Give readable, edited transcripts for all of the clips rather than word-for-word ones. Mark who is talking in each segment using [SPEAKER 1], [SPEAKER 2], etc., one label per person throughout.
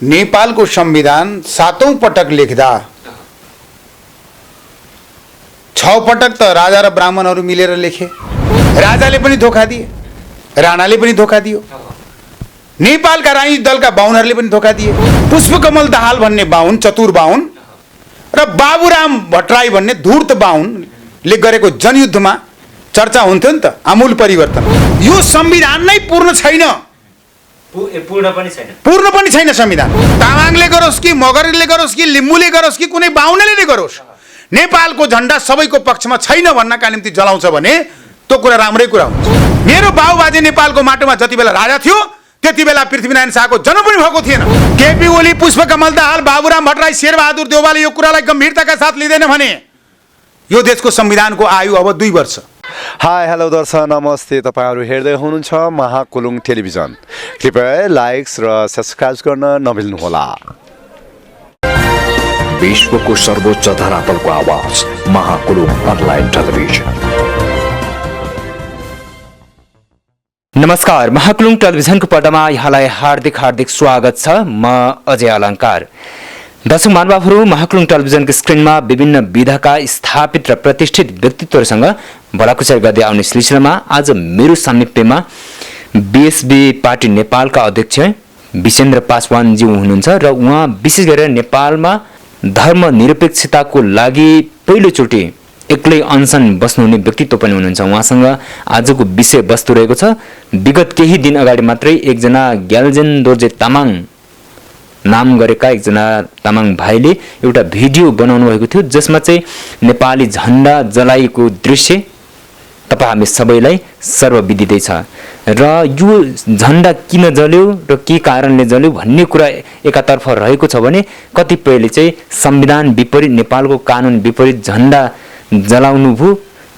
[SPEAKER 1] नेपालको संविधान 7औं पटक लेख्दा 6 पटक त राजा र ब्राह्मणहरू मिलेर लेखे। राजाले पनि धोका दिए, राणाले पनि धोका दियो, नेपालका राजनीतिक दलका बाहुनहरूले पनि धोका दिए। पुष्पकमल दाहाल भन्ने बाहुन, चतुर बाहुन र बाबुराम भट्टराई भन्ने धूर्त बाहुनले गरेको जनयुद्धमा चर्चा हुन्थ्यो नि त, आमूल परिवर्तन। यो संविधान नै पूर्ण छैन, पूर्ण पनि छैन संविधान। तामाङले गरोस् कि मगरले गरोस् कि लिम्बूले गरोस् कि कुनै बाहुनले नै गरोस्, नेपालको झण्डा सबैको पक्षमा छैन भन्नका निम्ति जलाउँछ भने त्यो कुरा राम्रै कुरा हुन्छ। मेरो बाबुबाजे नेपालको माटोमा जति बेला राजा थियो त्यति बेला पृथ्वीनारायण शाहको जन्म पनि भएको थिएन। केपी ओली, पुष्पकमल दाहाल, बाबुराम भट्टराई, शेरबहादुर देउवाले यो कुरालाई गम्भीरताका साथ लिँदैन भने यो देशको संविधानको आयु अब 2 वर्ष।
[SPEAKER 2] हाई हेलो दर्शक नमस्ते, तपाईहरु हेर्दै हुनुहुन्छ महाकुलुङ टेलिभिजन। कृपया लाइक्स र सब्स्क्राइब गर्न नबिल्नुहोला।
[SPEAKER 3] विश्वको सर्वोच्च धरातलको आवाज महाकुलुङ अनलाइन टेलिभिजन।
[SPEAKER 4] नमस्कार, महाकुलुङ टेलिभिजनको पर्दामा यहाँलाई हार्दिक हार्दिक स्वागत छ। म अजय अलङ्कार। दर्शक महानुभावहरू, महाकुलुङ टेलिभिजनको स्क्रिनमा विभिन्न विधाका स्थापित र प्रतिष्ठित व्यक्तित्वहरूसँग भलाकुसारी गर्दै आउने सिलसिलामा आज मेरो सामिप्यमा बीएसबी पार्टी नेपालका अध्यक्ष विसेन्द्र पासवानज्यू हुनुहुन्छ र उहाँ विशेष गरेर नेपालमा धर्मनिरपेक्षताको लागि पहिलोचोटि एक्लै अनसन बस्नुहुने व्यक्तित्व पनि हुनुहुन्छ। उहाँसँग आजको विषयवस्तु रहेको छ, विगत केही दिन अगाडि मात्रै एकजना ग्याल्जेन दोर्जे तामाङ नाम गरेका एकजना तामाङ भाइले एउटा भिडियो बनाउनु भएको थियो, जसमा चाहिँ नेपाली झण्डा जलाएको दृश्य तपाईँ हामी सबैलाई सर्वविदितै छ। र यो झण्डा किन जल्यो र के कारणले जल्यो भन्ने कुरा एकातर्फ रहेको छ भने कतिपयले चाहिँ संविधान विपरीत, नेपालको कानुन विपरीत झण्डा जलाउनु भो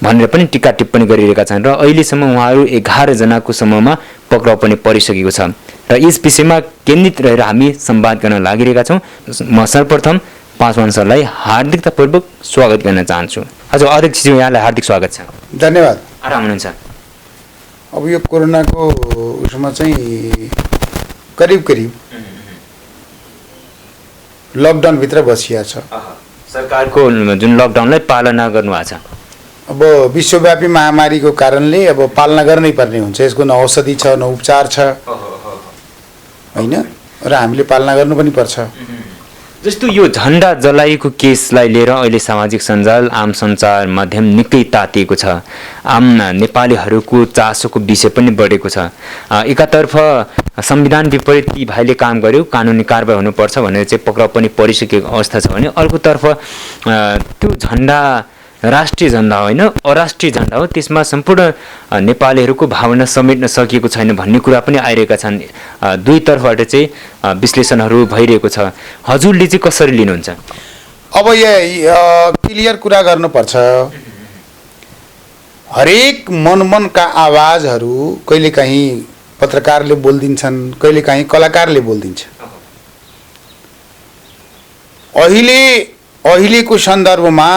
[SPEAKER 4] भनेर पनि टिका टिप्पणी गरिरहेका छन् र अहिलेसम्म उहाँहरू 11 जनाको समूहमा पक्राउ पनि परिसकेको छ र यस विषयमा केन्द्रित रहेर हामी संवाद गर्न लागिरहेका छौँ। म सर्वप्रथम पासवान सरलाई हार्दिकतापूर्वक स्वागत गर्न चाहन्छु। हजुर अध्यक्षज्यू, यहाँलाई हार्दिक स्वागत छ।
[SPEAKER 1] धन्यवाद।
[SPEAKER 4] आराम हुनुहुन्छ?
[SPEAKER 1] अब यो कोरोनाको उसमा चाहिँ करिब लकडाउनभित्र बसिया छ।
[SPEAKER 4] सरकारको जुन लकडाउनलाई पालना गर्नुभएको छ,
[SPEAKER 1] अब विश्वव्यापी महामारीको कारणले अब पालना गर्नै पर्ने हुन्छ। यसको न औषधि छ, न उपचार छ, होइन, र हामीले पालना गर्नु पनि पर्छ।
[SPEAKER 4] जस्तो यो झण्डा जलाइएको केसलाई लिएर अहिले सामाजिक सञ्जाल, आम सञ्चार माध्यम निकै तातिएको छ। आम नेपालीहरूको चासोको विषय पनि बढेको छ। एकातर्फ संविधान विपरीत ती भाइले काम गर्यो, कानुनी कारबाही हुनुपर्छ भनेर चाहिँ पक्राउ पनि परिसकेको अवस्था छ भने अर्कोतर्फ त्यो झण्डा राष्ट्रिय झण्डा होइन, अराष्ट्रिय झण्डा हो, त्यसमा सम्पूर्ण नेपालीहरूको भावना समेट्न सकिएको छैन भन्ने कुरा पनि आइरहेका छन्। दुईतर्फबाट चाहिँ विश्लेषणहरू भइरहेको छ। हजुरले चाहिँ कसरी लिनुहुन्छ?
[SPEAKER 1] अब यहाँ क्लियर कुरा गर्नुपर्छ। हरेक मनका आवाजहरू कहिलेकाहीँ पत्रकारले बोलिदिन्छन्, कहिलेकाहीँ कलाकारले बोलिदिन्छ। अहिलेको सन्दर्भमा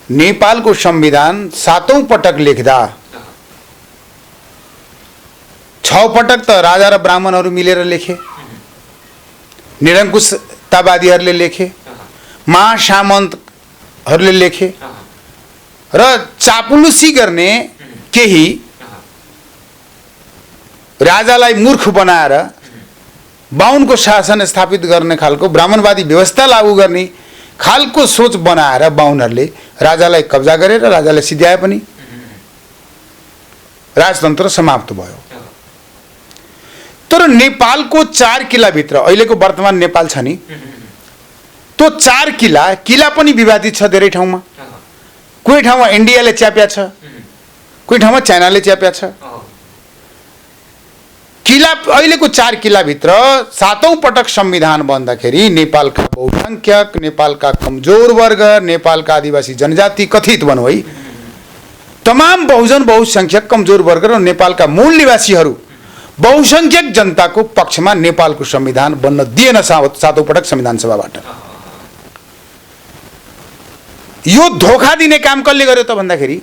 [SPEAKER 1] नेपालको संविधान 7औं पटक लेख्दा 6 पटक त राजा र ब्राह्मणहरू मिलेर लेखे, निरङ्कुशतावादीहरूले लेखे, महासामन्तहरूले लेखे र चापुलुसी गर्ने केही राजालाई मूर्ख बनाएर बाहुनको शासन स्थापित गर्ने खालको ब्राह्मणवादी व्यवस्था लागू गर्ने खालको सोच बनाएर बाहुनहरूले राजालाई कब्जा गरेर राजालाई सिध्याए पनि राजतन्त्र समाप्त भयो। तर नेपालको 4 किल्लाभित्र अहिलेको वर्तमान नेपाल छ नि, त्यो 4 किल्ला पनि विवादित छ धेरै ठाउँमा। कोही ठाउँमा इन्डियाले च्याप्या छ, कोही ठाउँमा चाइनाले च्याप्या छ। किल्ला अहिलेको 4 किल्लाभित्र 7औं पटक संविधान बन्दाखेरि नेपालका बहुसंख्यक, नेपालका कमजोर वर्ग, नेपालका आदिवासी जनजाति कथित भनौँ है, तमाम बहुसंख्यक कमजोर वर्ग र नेपालका मूल निवासीहरू बहुसंख्यक जनताको पक्षमा नेपालको संविधान बन्न दिएन 7औं पटक संविधान सभाबाट। यो धोका दिने काम कसले गर्यो त भन्दाखेरि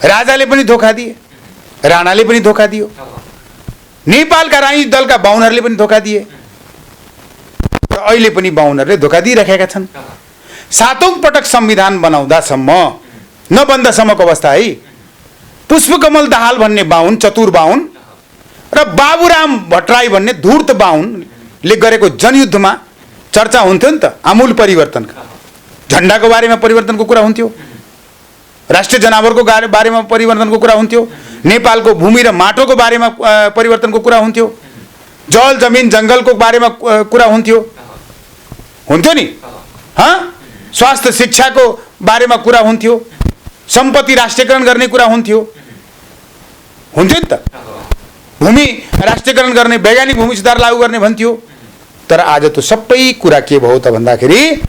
[SPEAKER 1] राजाले पनि धोका दिए, राणाले पनि धोका दियो, नेपालका राजनीतिक दलका बाहुनहरूले पनि धोका दिए, अहिले पनि बाहुनहरूले धोका दिइराखेका छन्। 7औं पटक संविधान बनाउँदासम्म नबन्दासम्मको अवस्था है। पुष्पकमल दाहाल भन्ने बाहुन, चतुर बाहुन, र बाबुराम भट्टराई भन्ने धूर्त बाहुनले गरेको जनयुद्धमा चर्चा हुन्थ्यो नि त, आमूल परिवर्तनका। झन्डाको बारेमा परिवर्तनको कुरा हुन्थ्यो, राष्ट्रिय जनावरको बारेमा परिवर्तनको कुरा हुन्थ्यो, नेपालको भूमि र माटोको बारेमा परिवर्तनको कुरा हुन्थ्यो, जल जमिन जङ्गलको बारेमा कुरा हुन्थ्यो नि। स्वास्थ्य शिक्षाको बारेमा कुरा हुन्थ्यो, सम्पत्ति राष्ट्रियकरण गर्ने कुरा हुन्थ्यो नि त। भूमि राष्ट्रियकरण गर्ने, वैज्ञानिक भूमि सुधार लागू गर्ने भन्थ्यो। तर आज त सबै कुरा के भयो त भन्दाखेरि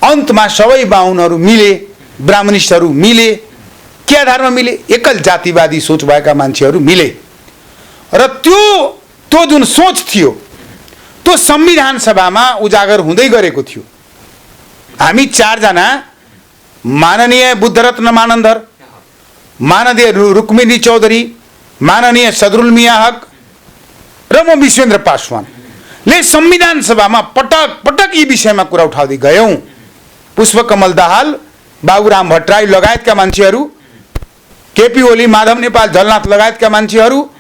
[SPEAKER 1] अन्तमा सबै बाहुनहरू मिले, ब्राह्मणिस्टहरू मिले। के आधारमा मिले? एकल जातिवादी सोच भएका मान्छेहरू मिले। र त्यो जुन सोच थियो त्यो संविधान सभामा उजागर हुँदै गरेको थियो। हामी 4 जना, माननीय बुद्धरत्न मानन्धर, माननीय रुक्मिनी चौधरी, माननीय सदरुल मिया हक र म विश्वेन्द्र पासवानले संविधान सभामा पटक पटक यी विषयमा कुरा उठाउँदै गयौँ। पुष्पकमल दाहाल, बाबुराम भट्टराई लगायतका मान्छेहरू, केपी ओली, माधव नेपाल, झलनाथ लगायतका मान्छेहरू,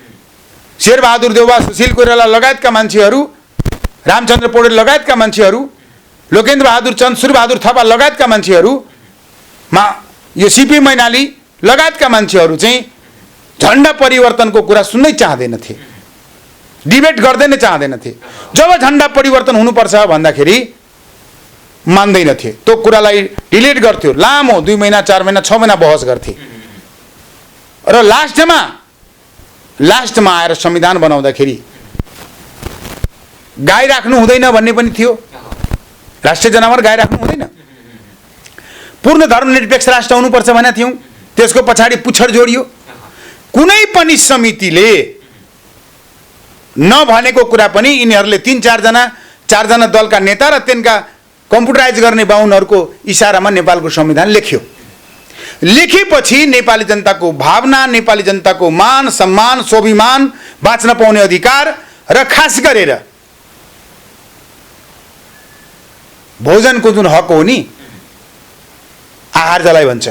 [SPEAKER 1] शेरबहादुर देउवा, सुशील कोइराला लगायतका मान्छेहरू, रामचन्द्र पौडेल लगायतका मान्छेहरू, लोकेन्द्र बहादुर चन्द, सूर्यबहादुर थापा लगायतका मान्छेहरूमा यो सीपी मैनाली लगायतका मान्छेहरू चाहिँ झन्डा परिवर्तनको कुरा सुन्नै चाहँदैनथे, डिबेट गर्दैन चाहँदैनथे। जब झन्डा परिवर्तन हुनुपर्छ भन्दाखेरि मान्दैनथे, त्यो कुरालाई डिलिट गर्थ्यो। लामो 2 महिना, 4 महिना, 6 महिना बहस गर्थे र लास्टमा आएर संविधान बनाउँदाखेरि गाई राख्नु हुँदैन भन्ने पनि थियो। राष्ट्रिय जनावर गाई राख्नु हुँदैन, पूर्ण धर्मनिरपेक्ष राष्ट्र हुनुपर्छ भनेका थियौँ। त्यसको पछाडि पुच्छर जोडियो। कुनै पनि समितिले नभनेको कुरा पनि यिनीहरूले 3-4 जना 4 जना दलका नेता र तिनका कम्प्युटराइज गर्ने बाहुनहरूको इसारामा नेपालको संविधान लेख्यो। लेखेपछि नेपाली जनताको भावना, नेपाली जनताको मान सम्मान, स्वाभिमान, बाँच्न पाउने अधिकार र खास गरेर भोजनको जुन हक हो नि, आहार जसलाई भन्छ,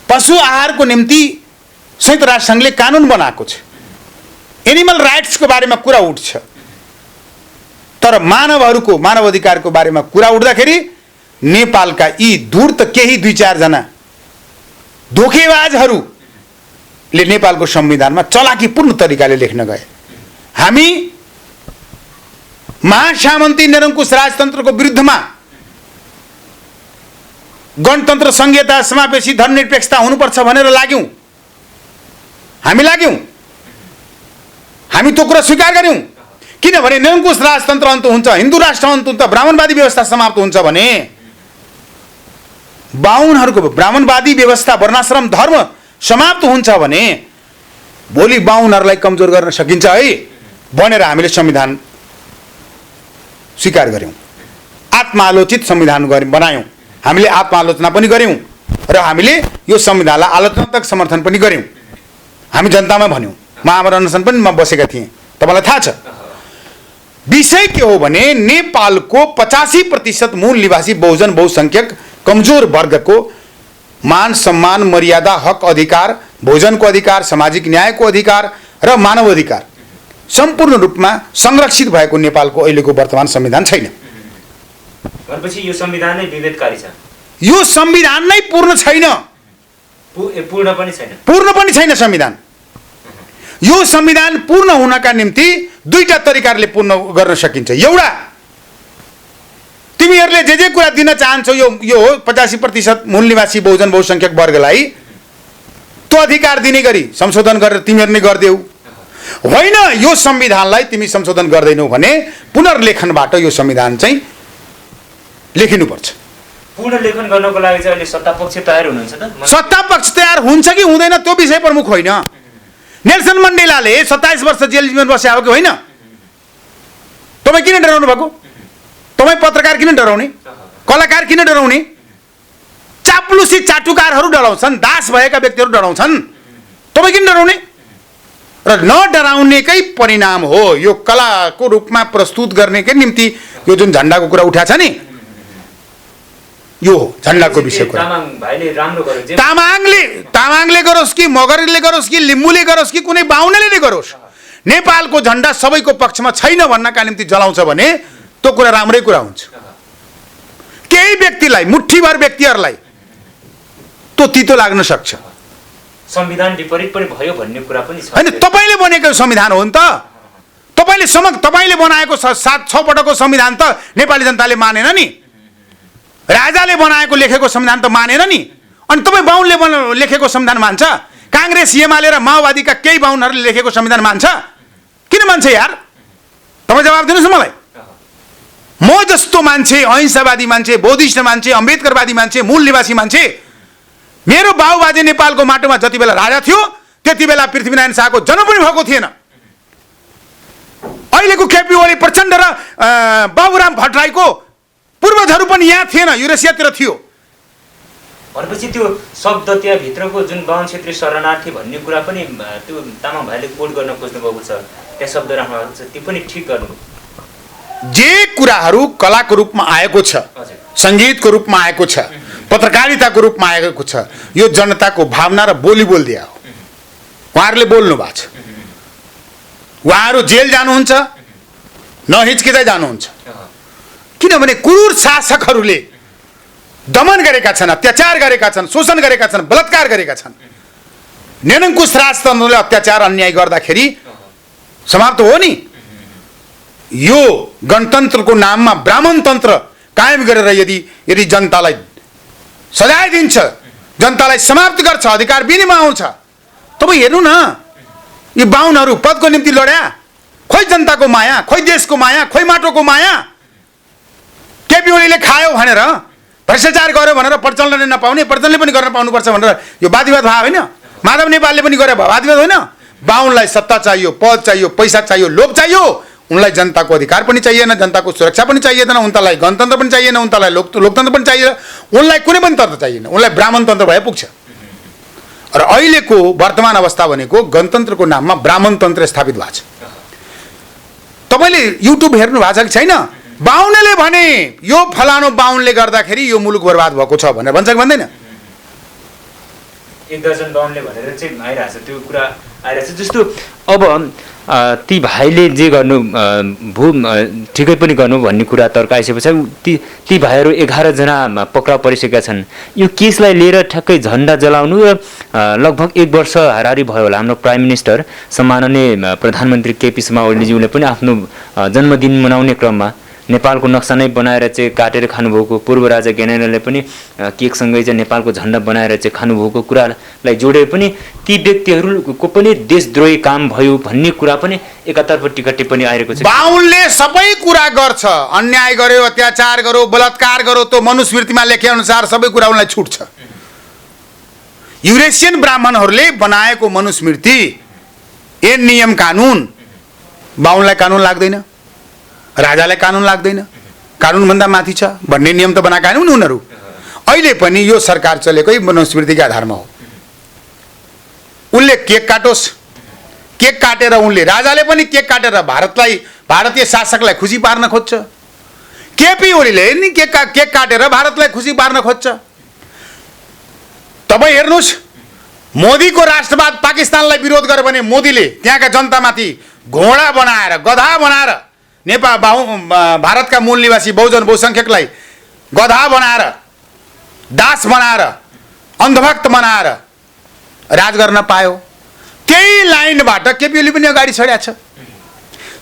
[SPEAKER 1] पशु आहारको निम्ति संयुक्त राष्ट्र सङ्घले कानुन बनाएको छ। एनिमल राइट्सको बारेमा कुरा उठ्छ, तर मानव अधिकारको बारेमा कुरा उठ्दाखेरि नेपालका यी धूर्त केही 2-4 जना धोकेबाजहरूले नेपालको संविधानमा चलाकीपूर्ण तरिकाले लेख्न गए। हामी महासामन्ती निरङ्कुश राजतन्त्रको विरुद्धमा गणतन्त्र, संघीयता, समावेशी, धर्मनिरपेक्षता हुनुपर्छ भनेर लाग्यौँ। हामी त्यो कुरा स्वीकार गर्यौँ। किनभने निरङ्कुश राजतन्त्र अन्त हुन्छ, हिन्दू राष्ट्र अन्त हुन्छ, ब्राह्मणवादी व्यवस्था समाप्त हुन्छ भने बाहुनहरूको ब्राह्मणवादी व्यवस्था, वर्णाश्रम धर्म समाप्त हुन्छ भने भोलि बाहुनहरूलाई कमजोर गर्न सकिन्छ है भनेर हामीले संविधान स्वीकार गर्यौँ। आत्मालोचित संविधान बनायौँ। हामीले आत्मालोचना पनि गर्यौँ र हामीले यो संविधानलाई आलोचनात्मक समर्थन पनि गर्यौँ। हामी जनतामा भन्यौँ। म आमरण अनसन पनि बसेका थिएँ, तपाईँलाई थाहा छ। विषय के हो भने नेपालको 85% मूल निवासी बहुजन बहुसंख्यक कमजोर वर्गको मान सम्मान, मर्यादा, हक, अधिकार, भोजनको अधिकार, सामाजिक न्यायको अधिकार र मानव अधिकार सम्पूर्ण रूपमा संरक्षित भएको नेपालको अहिलेको वर्तमान संविधान छैन।
[SPEAKER 4] भनेपछि यो संविधान नै विभेदकारी छ।
[SPEAKER 1] यो संविधान नै पूर्ण छैन, पूर्ण पनि छैन संविधान। यो संविधान पूर्ण हुनका निम्ति 2टा तरिकाले पूर्ण गर्न सकिन्छ। एउटा, तिमीहरूले जे कुरा दिन चाहन्छौ यो हो 85% मूल निवासी बहुजन बहुसंख्यक वर्गलाई त्यो अधिकार दिने गरी संशोधन गरेर तिमीहरू नै गर्देऊ। होइन, यो संविधानलाई तिमी संशोधन गर्दैनौ भने पुनर्लेखनबाट यो संविधान चाहिँ लेखिनुपर्छ।
[SPEAKER 4] पुनर्लेखन गर्नको लागि चाहिँ अहिले सत्तापक्ष तयार हुनुहुन्छ त?
[SPEAKER 1] सत्तापक्ष तयार हुन्छ कि हुँदैन त्यो विषय प्रमुख होइन। नेल्सन मण्डेलाले 27 वर्ष जेलमा बस्या हो कि होइन? तपाईँ किन डराउनु भएको? तपाईँ पत्रकार किन डराउने? कलाकार किन डराउने? चाप्लुसी चाटुकारहरू डराउँछन्, दास भएका व्यक्तिहरू डराउँछन्। तपाईँ किन डराउने? र नडराउनेकै परिणाम हो। यो कलाको रूपमा प्रस्तुत गर्नेकै निम्ति यो जुन झन्डाको कुरा उठाएको छ नि, यो झन्डाको विषय कुरा। तामाङले गरोस् कि मगरले गरोस् कि लिम्बूले गरोस् कि कुनै बाहुनले नै गरोस्, नेपालको झन्डा सबैको पक्षमा छैन भन्नका निम्ति जलाउँछ भने त्यो कुरा राम्रै कुरा हुन्छ। केही व्यक्तिलाई, मुठ्ठीभर व्यक्तिहरूलाई त्यो तितो लाग्न सक्छ।
[SPEAKER 4] संविधान विपरीत पनि भयो भन्ने कुरा पनि छ।
[SPEAKER 1] हैन, तपाईले बनेको संविधान हो नि त। तपाईले बनाएको 7-6 पटकको संविधान त नेपाली जनताले मानेन नि। राजाले बनाएको लेखेको संविधान त मानेन नि। अनि तपाईँ बाहुनले लेखेको संविधान मान्छ? काङ्ग्रेस, एमाले र माओवादीका केही बाहुनहरूले लेखेको संविधान मान्छ? किन मान्छ यार? तपाईँ जवाब दिनुहोस् न मलाई। म जस्तो मान्छे, अहिंसावादी मान्छे, बौद्धिस्ट मान्छे, अम्बेदकरवादी मान्छे, मूल निवासी मान्छे, मेरो बाबुबाजे नेपालको माटोमा जति बेला राजा थियो त्यति बेला पृथ्वीनारायण शाहको जन्म पनि भएको थिएन। अहिलेको केपी ओली प्रचण्ड र बाबुराम भट्टराईको पूर्वजहरू पनि यहाँ थिएन, युरेसियातिर थियो।
[SPEAKER 4] भनेपछि त्यो शब्द त्यहाँभित्रको जुन बाहुन क्षेत्रीय शरणार्थी भन्ने कुरा पनि त्यो तामाङ भाइले कोड गर्न खोज्नु भएको छ, त्यहाँ शब्द राख्नु भएको छ, त्यो पनि ठिक गर्नु।
[SPEAKER 1] जे कुराहरू कलाको रूपमा आएको छ, सङ्गीतको रूपमा आएको छ, पत्रकारिताको रूपमा आएको छ, यो जनताको भावना र बोली बोलिदिया हो। उहाँहरूले बोल्नु भएको छ। उहाँहरू जेल जानुहुन्छ, नहिचकिँदै जानुहुन्छ। किनभने क्रूर शासकहरूले दमन गरेका छन्, अत्याचार गरेका छन्, शोषण गरेका छन्, बलात्कार गरेका छन्। निरङ्कुश राजतन्त्रले अत्याचार अन्याय गर्दाखेरि समाप्त हो नि। यो गणतन्त्रको नाममा ब्राह्मण तन्त्र कायम गरेर यदि जनतालाई सजाय दिन्छ, जनतालाई समाप्त गर्छ, अधिकार बिनीमा आउँछ, तपाईँ हेर्नु न, यो बाहुनहरू पदको निम्ति लड्या, खोइ जनताको माया, खोइ देशको माया, खोइ माटोको माया। केपी ओलीले खायो भनेर, भ्रष्टाचार गर्यो भनेर प्रचण्डले नपाउने, प्रचण्डले पनि गर्न पाउनुपर्छ भनेर यो वादविवाद भयो होइन? माधव नेपालले पनि गरे वादविवाद होइन? बाहुनलाई सत्ता चाहियो, पद चाहियो, पैसा चाहियो, लोभ चाहियो। उनलाई जनताको अधिकार पनि चाहिएन, जनताको सुरक्षा पनि चाहिएन, उनलाई गणतन्त्र पनि चाहिएन, उनलाई लोकतन्त्र पनि चाहिएन, उनलाई कुनै पनि तन्त्र चाहिएन, उनलाई ब्राह्मण तन्त्र भए पुग्छ। र अहिलेको वर्तमान अवस्था भनेको गणतन्त्रको नाममा ब्राह्मण तन्त्र स्थापित भएको छ। तपाईँले युट्युब हेर्नु भएको छ कि छैन? बाहुनले भने यो फलानो बाहुनले गर्दाखेरि यो मुलुक बर्बाद भएको छ भनेर भन्छ कि भन्दैन?
[SPEAKER 4] एक दर्जन बाहुनले भनेर चाहिँ आइरहेछ, त्यो कुरा आइरहेछ। जस्तो अब ती भाइले जे गर्नु ठिकै पनि गर्नु भन्ने कुरा तर्क आइसकेपछि ती भाइहरू 11 जना पक्राउ परिसकेका छन्। यो केसलाई लिएर ठ्याक्कै झन्डा जलाउनु र लगभग 1 वर्ष हाराहारी भयो होला। हाम्रो प्राइम मिनिस्टर सम्माननीय प्रधानमन्त्री केपी शर्मा ओलीज्यूले पनि आफ्नो जन्मदिन मनाउने क्रममा नेपालको नक्सा नै बनाएर चाहिँ काटेर खानुभएको, पूर्व राजा ज्ञानेन्द्रले पनि केकसँगै चाहिँ नेपालको झन्डा बनाएर चाहिँ खानुभएको कुरालाई जोडेर पनि ती व्यक्तिहरूको पनि देशद्रोही काम भयो भन्ने कुरा पनि एकातर्फ टिका टिप्पणी आएको छ।
[SPEAKER 1] बाहुनले सबै कुरा गर्छ, अन्याय गर्यो, अत्याचार गर्यो, बलात्कार गर्यो, त्यो मनुस्मृतिमा लेखे अनुसार सबै कुरा उनलाई छुट्छ। युरेसियन ब्राह्मणहरूले बनाएको मनुस्मृति, ए नियम कानुन बाहुनलाई कानुन लाग्दैन, राजालाई कानुन लाग्दैन, कानुनभन्दा माथि छ भन्ने नियम त बनाएका हुन् उनीहरू। अहिले पनि यो सरकार चलेकै मनुस्मृतिका आधारमा हो। उनले केक काटोस्, केक काटेर उनले, राजाले पनि केक काटेर भारतीय शासकलाई खुसी पार्न खोज्छ। केपी ओलीले नि केक काटेर भारतलाई खुसी पार्न खोज्छ। तपाईँ हेर्नुहोस्, मोदीको राष्ट्रवाद पाकिस्तानलाई विरोध गर्यो भने मोदीले त्यहाँका जनतामाथि घोडा बनाएर, गधा बनाएर, भारतका मूल निवासी बहुजन बहुसङ्ख्यकलाई गधा बनाएर, दास बनाएर, अन्धभक्त बनाएर राज गर्न पायो। त्यही लाइनबाट केपी ओली पनि अगाडि छड्या छ।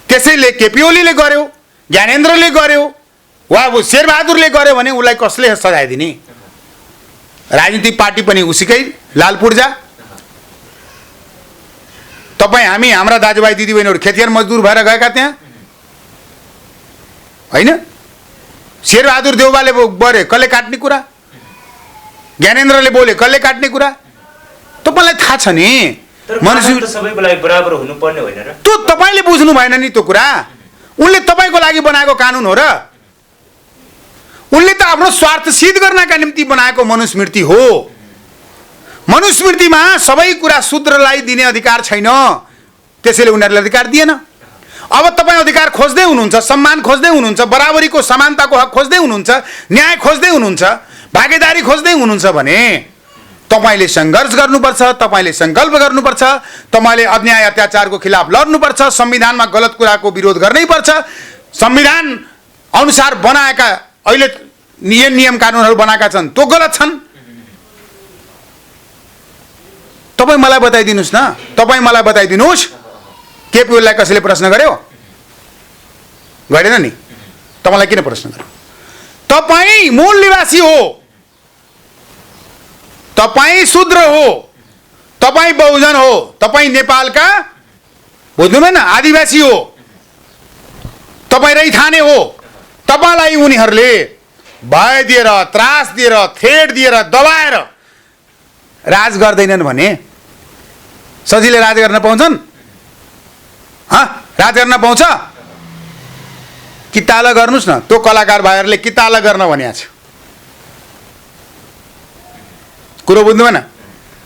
[SPEAKER 1] त्यसैले केपी ओलीले गर्यो, ज्ञानेन्द्रले गर्यो, वा शेरबहादुरले गर्यो भने उसलाई कसले सजाय दिने? राजनीतिक पार्टी पनि उसीकै लाल पूर्जा। तपाईँ हामी हाम्रा दाजुभाइ दिदीबहिनीहरू खेतियार मजदुर भएर गएका त्यहाँ होइन? शेरबहादुर देउवाले बोले कसले काट्ने कुरा? ज्ञानेन्द्रले बोले कसले काट्ने कुरा? तपाईँलाई थाहा छ नि।
[SPEAKER 4] मनुष्य सबैको लागि बराबर हुनुपर्ने होइन र?
[SPEAKER 1] त्यो तपाईँले बुझ्नु भएन नि त्यो कुरा। उनले तपाईँको लागि बनाएको कानुन हो र? उनले त आफ्नो स्वार्थ सिद्ध गर्नका निम्ति बनाएको मनुस्मृति हो। मनुस्मृतिमा सबै कुरा शूद्रलाई दिने अधिकार छैन, त्यसैले उनीहरूले अधिकार दिएन। अब तपाईँ अधिकार खोज्दै हुनुहुन्छ, सम्मान खोज्दै हुनुहुन्छ, बराबरीको समानताको हक खोज्दै हुनुहुन्छ, न्याय खोज्दै हुनुहुन्छ, भागीदारी खोज्दै हुनुहुन्छ भने तपाईँले सङ्घर्ष गर्नुपर्छ, तपाईँले सङ्कल्प गर्नुपर्छ, तपाईँले अन्याय अत्याचारको खिलाफ लड्नुपर्छ, संविधानमा गलत कुराको विरोध गर्नै पर्छ। संविधान अनुसार बनाएका अहिले नियम कानुनहरू बनाएका छन् त्यो गलत छन्। तपाईँ मलाई बताइदिनुहोस् न, तपाईँ मलाई बताइदिनुहोस् केपी ओलीलाई कसैले प्रश्न गर्यो? गरेन नि। तपाईँलाई किन प्रश्न गर्यो? तपाईँ मूल निवासी हो, तपाईँ शूद्र हो, तपाईँ बहुजन हो, तपाईँ नेपालका बुझ्नुभएन आदिवासी हो, तपाईँ रैथाने हो। तपाईँलाई उनीहरूले भय दिएर, त्रास दिएर, थ्रेट दिएर, दबाएर राज गर्दैनन् भने सजिलै राज गर्न पाउँछन्? राज गर्न पाउँछ? किताला गर्नुहोस् न, त्यो कलाकार भाइहरूले किताला गर्न भनेको छ। कुरो बुझ्नु भएन?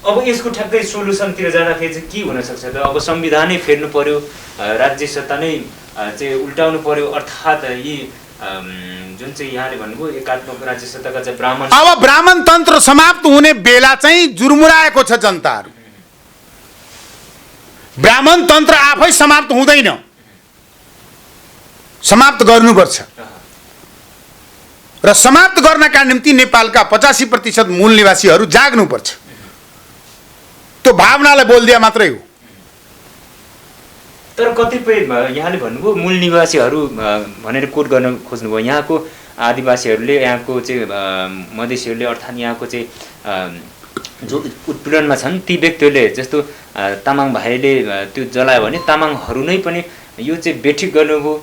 [SPEAKER 4] अब यसको ठ्याक्कै सोलुसनतिर जाँदाखेरि चाहिँ के हुनसक्छ त? अब संविधानै फेर्नु पर्यो, राज्य सत्ता नै चाहिँ उल्टाउनु पर्यो, अर्थात् यी जुन चाहिँ यहाँले भन्नुभयो एकात्मक राज्य सत्ताका चाहिँ ब्राह्मण,
[SPEAKER 1] अब ब्राह्मण तन्त्र समाप्त हुने बेला चाहिँ जुर्मुराएको छ जनताहरू। ब्राह्मण तन्त्र आफै समाप्त हुँदैन, समाप्त गर्नुपर्छ। र समाप्त गर्नका निम्ति नेपालका 85% मूल निवासीहरू जाग्नुपर्छ। त्यो भावनालाई बोलिदिया मात्रै हो।
[SPEAKER 4] तर कतिपय यहाँले भन्नुभयो मूल निवासीहरू भनेर कोट गर्न खोज्नुभयो। यहाँको आदिवासीहरूले, यहाँको चाहिँ मधेसीहरूले, अर्थात् यहाँको चाहिँ जो उत्पीडनमा छन् ती व्यक्तिहरूले, जस्तो तामाङ भाइले त्यो जलायो भने तामाङहरू नै पनि यो चाहिँ बेठिक गर्नुभयो,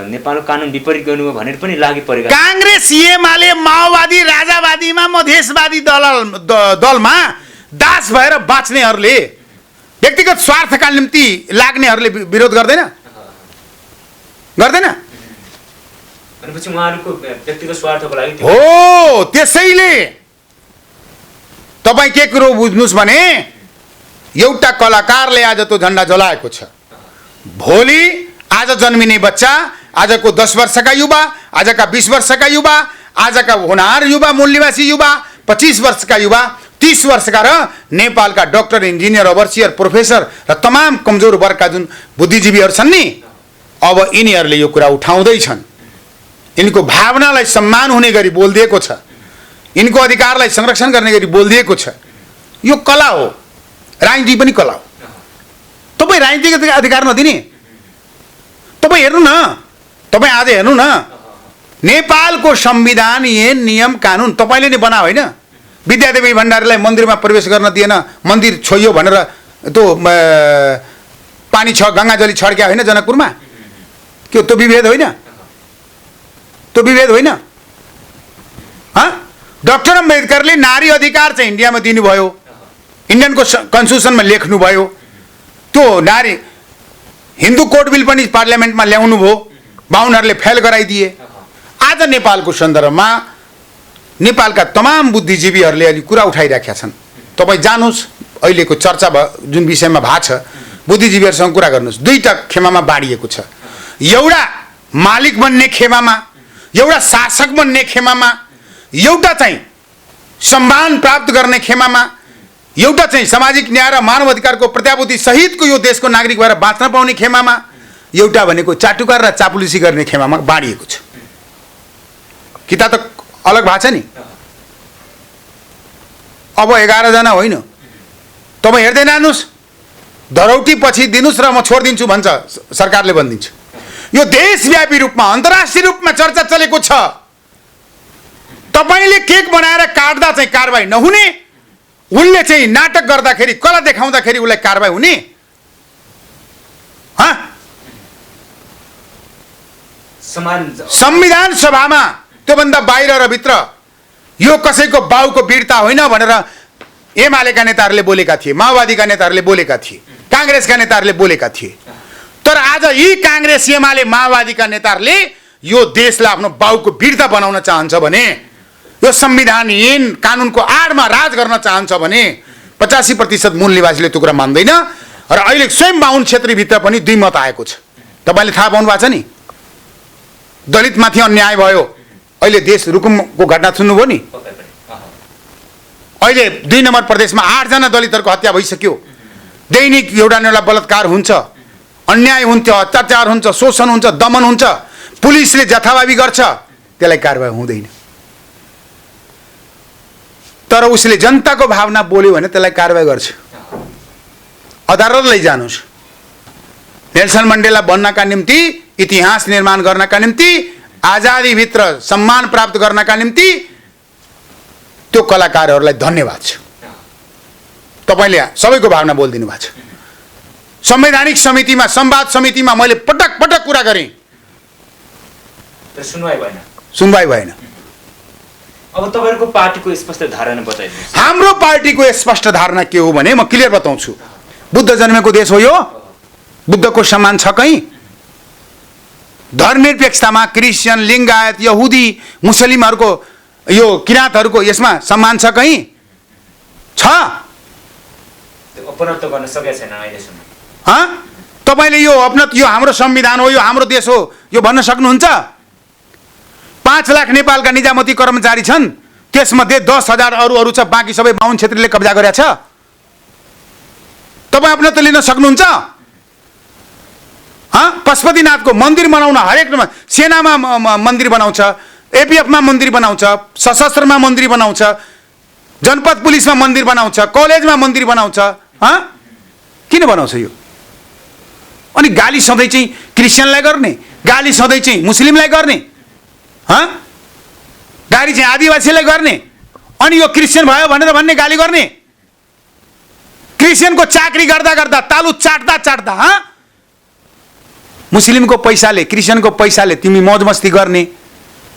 [SPEAKER 4] नेपालको कानुन विपरीत गर्नुभयो भनेर पनि लागि परेका।
[SPEAKER 1] काङ्ग्रेस एमाले माओवादी राजावादीमा मधेसवादी दलमा दास भएर बाँच्नेहरूले, व्यक्तिगत स्वार्थका निम्ति लाग्नेहरूले विरोध गर्दैन? गर्दैन?
[SPEAKER 4] भनेपछि उहाँहरूको व्यक्तिगत स्वार्थको लागि
[SPEAKER 1] हो। त्यसैले तपाईँ के कुरो बुझ्नुहोस् भने एउटा कलाकारले आज त्यो झन्डा जलाएको छ, भोलि आज जन्मिने बच्चा, आजको 10 वर्षका युवा, आजका 20 वर्षका युवा, आजका होनहार युवा, मूल निवासी युवा, 25 वर्षका युवा, 30 वर्षका र नेपालका डाक्टर, इन्जिनियर, ओभरसियर, प्रोफेसर र तमाम कमजोर वर्गका जुन बुद्धिजीवीहरू छन् नि, अब यिनीहरूले यो कुरा उठाउँदैछन्। यिनको भावनालाई सम्मान हुने गरी बोलिदिएको छ, यिनको अधिकारलाई संरक्षण गर्ने गरी बोलिदिएको छ। यो कला हो, राजनीति पनि कला हो। तपाईँ राजनीतिक अधिकार नदिने? तपाईँ हेर्नु न, तपाईँ आज हेर्नु न, नेपालको संविधान, नियम कानुन तपाईँले नै बना होइन? विद्यादेवी भण्डारीलाई मन्दिरमा प्रवेश गर्न दिएन, मन्दिर छोइयो भनेर त्यो पानी छ, गङ्गाजली छड्क्या होइन जनकपुरमा? के त्यो विभेद होइन? त्यो विभेद होइन? डाक्टर अम्बेडकरले नारी अधिकार चाहिँ इन्डियामा दिनुभयो, इन्डियनको कन्स्टिट्युसनमा लेख्नुभयो। त्यो नारी हिन्दू कोड बिल पनि पार्लियामेन्टमा ल्याउनु भयो, बाहुनहरूले फेल गराइदिए। आज नेपालको सन्दर्भमा नेपालका तमाम बुद्धिजीवीहरूले अहिले कुरा उठाइराखेका छन्। तपाईँ जानुहोस्, अहिलेको चर्चा जुन विषयमा भएको छ, बुद्धिजीवीहरूसँग कुरा गर्नुहोस्। दुईटा खेमामा बाँडिएको छ, एउटा मालिक बन्ने खेमामा, एउटा शासक बन्ने खेमामा, एउटा चाहिँ सम्मान प्राप्त गर्ने खेमामा, एउटा चाहिँ सामाजिक न्याय र मानव अधिकारको प्रत्याभूति सहितको यो देशको नागरिक भएर बाँच्न पाउने खेमामा, एउटा भनेको चाटुकार र चापुलुसी गर्ने खेमामा बाँडिएको छ। किताब त अलग भएको छ नि। अब 11 जना होइन, तपाईँ हेर्दै जानुहोस्, धरौटी पछि दिनुहोस् र म छोडिदिन्छु भन्छ सरकारले, भनिदिन्छ। यो देशव्यापी रूपमा, अन्तर्राष्ट्रिय रूपमा चर्चा चलेको छ। तपाईँले केक बनाएर काट्दा चाहिँ कारबाही नहुने, उसले चाहिँ नाटक गर्दाखेरि, कला देखाउँदाखेरि उसलाई कारबाही हुने? संविधान सभामा त्योभन्दा बाहिर र भित्र यो कसैको बाउको वीरता होइन भनेर एमालेका नेताहरूले बोलेका थिए, माओवादीका नेताहरूले बोलेका थिए, काङ्ग्रेसका नेताहरूले बोलेका थिए। तर आज यी काङ्ग्रेस, एमाले, माओवादीका नेताहरूले यो देशलाई आफ्नो बाउको वीरता बनाउन चाहन्छ भने, यो संविधानहीन कानुनको आडमा राज गर्न चाहन्छ भने 85% मूल निवासीले त्यो कुरा मान्दैन। र अहिले स्वयं बाहुन क्षेत्रभित्र पनि 2 मत आएको छ। तपाईँले थाहा पाउनु भएको छ नि, दलितमाथि अन्याय भयो। अहिले देश रुकुमको घटना सुन्नुभयो नि, अहिले 2 नम्बर प्रदेशमा 8 जना दलितहरूको हत्या भइसक्यो। दैनिक एउटा न एउटा बलात्कार हुन्छ, अन्याय हुन्छ, अत्याचार हुन्छ, शोषण हुन्छ, दमन हुन्छ, पुलिसले जथाभावी गर्छ, त्यसलाई कारबाही हुँदैन। तर उसले जनताको भावना बोल्यो भने त्यसलाई कारबाही गर्छ, अदालत लैजानुस्। नेल्सन मण्डेला बन्नका निम्ति, इतिहास निर्माण गर्नका निम्ति, आजादीभित्र सम्मान प्राप्त गर्नका निम्ति त्यो कलाकारहरूलाई धन्यवाद छ। तपाईँले सबैको भावना बोलिदिनु भएको छ। संवैधानिक समितिमा, संवाद समितिमा मैले पटक पटक कुरा गरेँ, सुनवाई भएन।
[SPEAKER 4] अब तपाईँहरूको पार्टीको स्पष्ट धारणा बताइदिनुहोस्।
[SPEAKER 1] हाम्रो पार्टीको स्पष्ट धारणा के हो भने म क्लियर बताउँछु। बुद्ध जन्मेको देश हो यो, बुद्धको सम्मान छ कहीँ? धर्मनिरपेक्षतामा क्रिस्चियन, लिङ्गायत, यहुदी, मुस्लिमहरूको, यो किराँतहरूको यसमा सम्मान छ कहीँ? छ?
[SPEAKER 4] अपनत्व गर्न सकेको छैन अहिलेसम्म।
[SPEAKER 1] तपाईँले यो अपनत्व, यो हाम्रो संविधान हो, यो हाम्रो देश हो, यो भन्न सक्नुहुन्छ? 5 लाख नेपालका निजामती कर्मचारी छन्, त्यसमध्ये 10,000 अरू छ, बाँकी सबै बाहुन क्षेत्रीले कब्जा गरेका छ। तपाईँ अपनत्व लिन सक्नुहुन्छ? पशुपतिनाथको मन्दिर बनाउन, हरेक सेनामा मन्दिर बनाउँछ, एपिएफमा मन्दिर बनाउँछ, सशस्त्रमा मन्दिर बनाउँछ, जनपद पुलिसमा मन्दिर बनाउँछ, कलेजमा मन्दिर बनाउँछ। किन बनाउँछ यो? अनि गाली सधैँ चाहिँ क्रिस्चियनलाई गर्ने, गाली सधैँ चाहिँ मुस्लिमलाई गर्ने, गाली चाहिँ आदिवासीलाई गर्ने, अनि यो क्रिस्चियन भयो भनेर भन्ने गाली गर्ने। क्रिस्चियनको चाकरी गर्दा गर्दा, तालु चाट्दा चाट्दा, मुस्लिमको पैसाले, क्रिस्चियनको पैसाले तिमी मौज मस्ती गर्ने।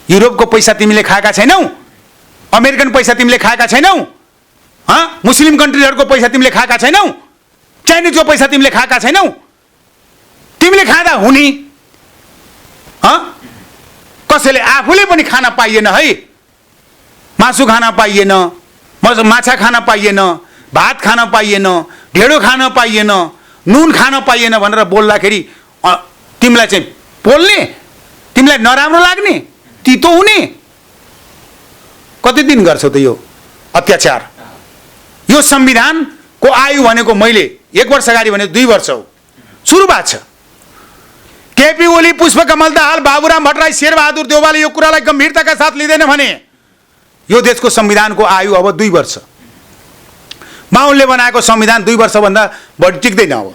[SPEAKER 1] युरोपको पैसा तिमीले खाएका छैनौ, अमेरिकन पैसा तिमीले खाएका छैनौ, मुस्लिम कन्ट्रीहरूको पैसा तिमीले खाएका छैनौ, चाइनिजको पैसा तिमीले खाएका छैनौ। तिमीले खाँदा हुने, कसैले आफूले पनि खान पाइएन है, मासु खान पाइएन, माछा खान पाइएन, भात खान पाइएन, ढेँडो खान पाइएन, नुन खान पाइएन भनेर बोल्दाखेरि तिमीलाई चाहिँ बोल्ने, तिमीलाई नराम्रो लाग्ने, तितो हुने। कति दिन गर्छौ त यो अत्याचार? यो संविधानको आयु भनेको मैले 1 वर्ष अगाडि भने 2 वर्ष हो, सुरु भएको छ। केपी ओली, पुष्पकमल दाहाल, बाबुराम भट्टराई, शेरबहादुर देउवाले यो कुरालाई गम्भीरताका साथ लिँदैन भने यो देशको संविधानको आयु अब 2 वर्ष। बाहुनले बनाएको संविधान 2 वर्षभन्दा बढी टिक्दैन अब।